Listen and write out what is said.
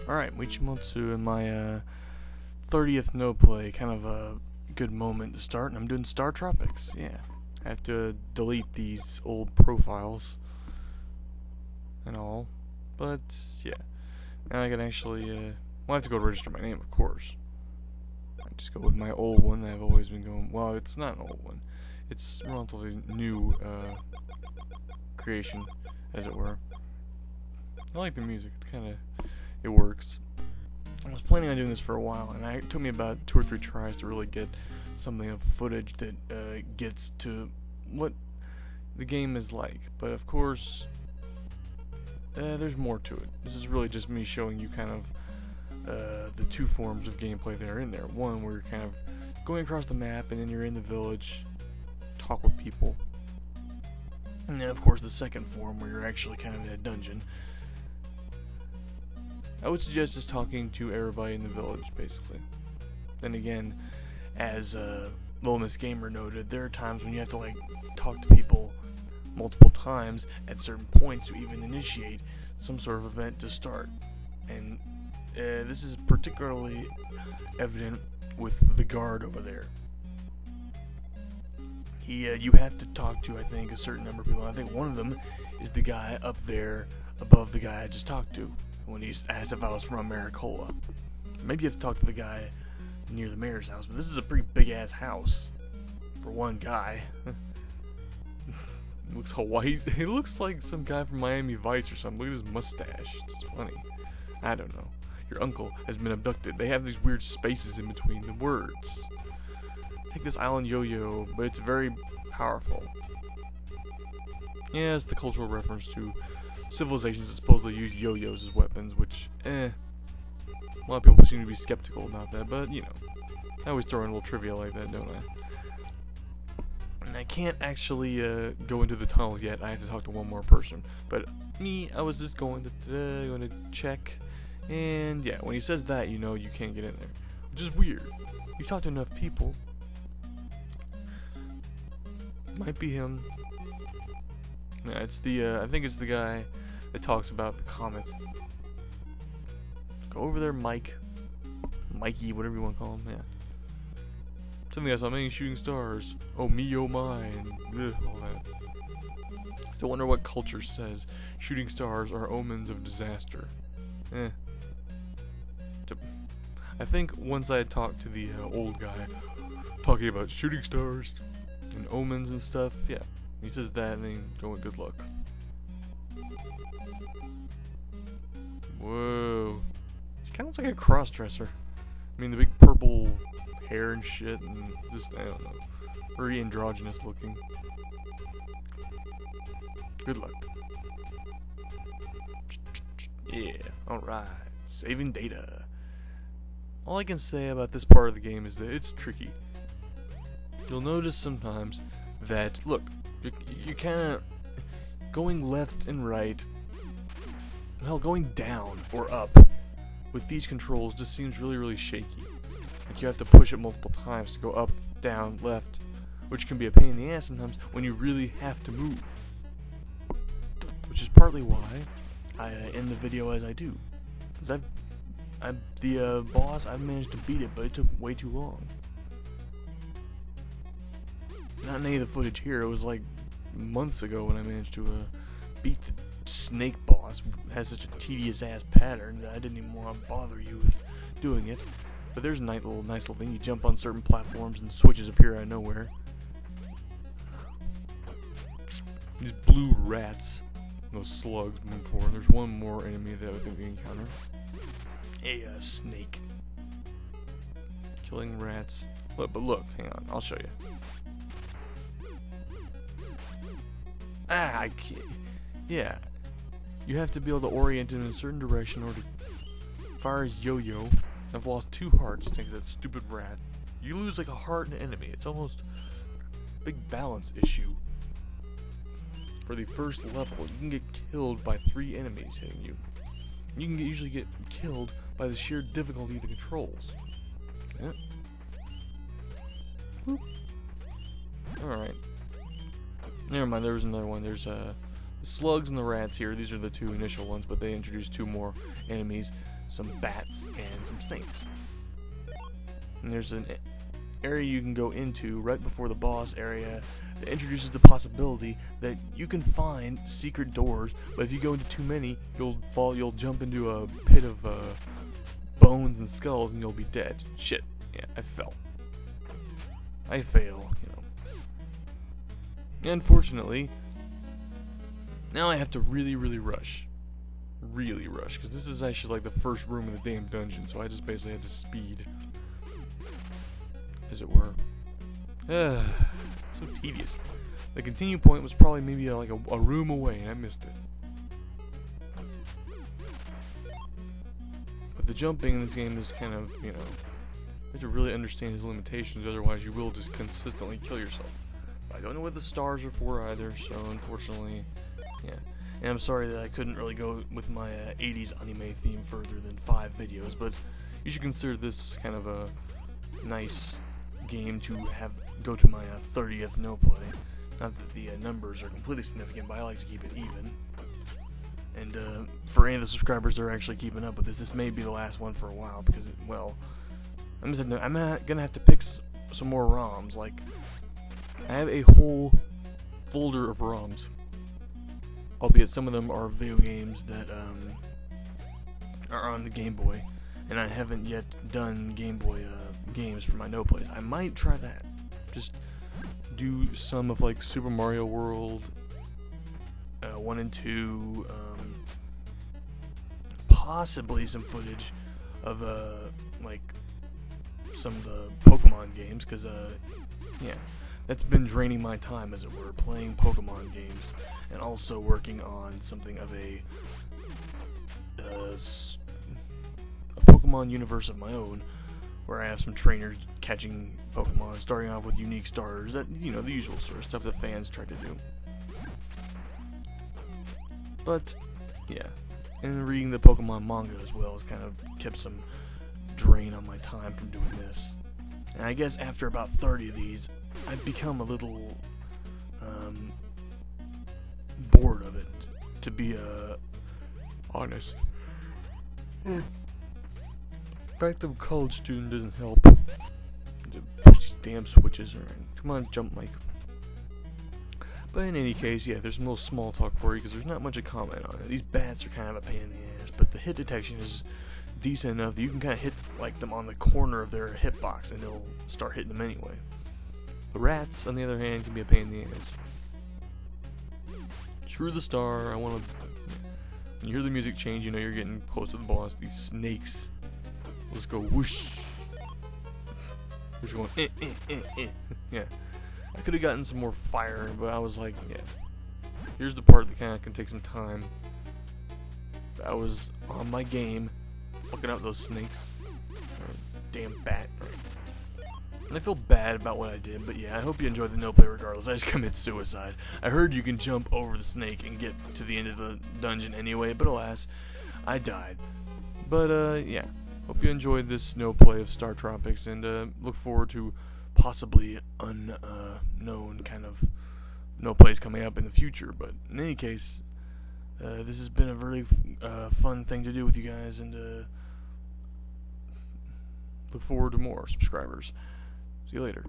Alright, Michimoto in my 30th no play, kind of a good moment to start, and I'm doing Startropics, yeah. I have to delete these old profiles and all, but yeah. Now I can actually, well, I have to go register my name, of course. I just go with my old one that I've always been going, well, it's not an old one. It's a relatively new creation, as it were. I like the music, it's kind of, it works. I was planning on doing this for a while, and it took me about 2 or 3 tries to really get something of footage that gets to what the game is like. But of course, there's more to it. This is really just me showing you kind of the 2 forms of gameplay that are in there. One where you're kind of going across the map, and then you're in the village, talk with people. And then of course the second form where you're actually kind of in a dungeon. I would suggest just talking to everybody in the village, basically. Then again, as Little Miss Gamer noted, there are times when you have to like talk to people multiple times at certain points to even initiate some sort of event to start. And this is particularly evident with the guard over there. You have to talk to, I think, a certain number of people. I think one of them is the guy up there above the guy I just talked to, when he asked if I was from Americola. Maybe you have to talk to the guy near the mayor's house, but this is a pretty big-ass house for one guy. It looks Hawaii. It looks like some guy from Miami Vice or something. Look at his mustache. It's funny. I don't know. Your uncle has been abducted. They have these weird spaces in between the words. Take this island yo-yo, but it's very powerful. Yeah, it's the cultural reference to civilizations that supposedly use yo-yos as weapons, which, a lot of people seem to be skeptical about that, but, you know, I always throw in a little trivia like that, don't I? And I can't actually go into the tunnel yet. I have to talk to one more person. But me, I was just going to check, and yeah, when he says that, you know you can't get in there, which is weird. You've talked to enough people. Might be him. Yeah, it's the, I think it's the guy that talks about the comet. Go over there, Mike. Mikey, whatever you want to call him, yeah. Something I saw many shooting stars. Oh me, oh my, and all that. I wonder what culture says shooting stars are omens of disaster. I think once I had talked to the old guy, talking about shooting stars and omens and stuff, yeah. He says that and then go with good luck. Whoa. She kinda looks like a cross-dresser. I mean, the big purple hair and shit, and just, I don't know. Very androgynous looking. Good luck. Yeah, alright. Saving data. All I can say about this part of the game is that it's tricky. You'll notice sometimes that, look, you're kind of going left and right, hell, going down or up with these controls just seems really, really shaky. Like you have to push it multiple times to go up, down, left, which can be a pain in the ass sometimes when you really have to move. Which is partly why I end the video as I do. Because the boss, I've managed to beat it, but it took way too long. Not in any of the footage here, it was like months ago when I managed to beat the snake boss. It has such a tedious ass pattern that I didn't even want to bother you with doing it. But there's a nice little thing. You jump on certain platforms and switches appear out of nowhere. These blue rats, those slugs moving forward. There's one more enemy that I think we encounter. A snake. Killing rats. Look, but look, hang on, I'll show you. I can't. Yeah. You have to be able to orient it in a certain direction or to fire his yo-yo. I've lost 2 hearts thanks to that stupid rat. You lose like a heart and enemy. It's almost a big balance issue. For the first level, you can get killed by 3 enemies hitting you. You can usually get killed by the sheer difficulty of the controls. Yeah. Alright. Never mind, there was another one. There's The slugs and the rats here, these are the two initial ones, but they introduce two more enemies, some bats and some snakes. And there's an area you can go into right before the boss area that introduces the possibility that you can find secret doors, but if you go into too many, you'll jump into a pit of bones and skulls and you'll be dead. Shit. Yeah, I fell. I fail, you know. Unfortunately, now I have to really rush. Really rush, because this is actually like the first room in the damn dungeon, so I just basically had to speed, as it were. So tedious. The continue point was probably maybe like a room away, and I missed it. But the jumping in this game is kind of, you know, you have to really understand his limitations, otherwise you will just consistently kill yourself. I don't know what the stars are for either, so unfortunately, yeah. And I'm sorry that I couldn't really go with my 80s anime theme further than 5 videos, but you should consider this kind of a nice game to go to my 30th no play. Not that the numbers are completely significant, but I like to keep it even. And for any of the subscribers that are actually keeping up with this may be the last one for a while, because, well, I'm gonna have to pick some more ROMs. Like, I have a whole folder of ROMs, albeit some of them are video games that are on the Game Boy, and I haven't yet done Game Boy games for my no plays. I might try that. Just do some of like Super Mario World 1 and 2, possibly some footage of like some of the Pokemon games, because yeah, that's been draining my time, as it were, playing Pokemon games, and also working on something of a Pokemon universe of my own, where I have some trainers catching Pokemon, starting off with unique starters, that, you know, the usual sort of stuff that fans try to do. But yeah, and reading the Pokemon manga as well has kind of kept some drain on my time from doing this. And I guess after about 30 of these, I've become a little bored of it, to be honest. The fact that I'm a college student doesn't help. To push these damn switches around. Come on, jump, Mike. But in any case, yeah, there's some little small talk for you, because there's not much to comment on it. These bats are kind of a pain in the ass, but the hit detection is decent enough that you can kind of hit like them on the corner of their hitbox and they'll start hitting them anyway. The rats, on the other hand, can be a pain in the ass. Screw the star. I want to. When you hear the music change, you know you're getting close to the boss. These snakes, let's go whoosh. They're just going yeah. I could have gotten some more fire, but I was like, yeah. Here's the part that kind of can take some time. I was on my game, fucking out those snakes. Damn bat. And I feel bad about what I did, but yeah, I hope you enjoyed the no play regardless. I just commit suicide. I heard you can jump over the snake and get to the end of the dungeon anyway, but alas, I died. But yeah, hope you enjoyed this no play of Startropics, and look forward to possibly unknown kind of no plays coming up in the future. But in any case, this has been a really fun thing to do with you guys, and look forward to more subscribers. See you later.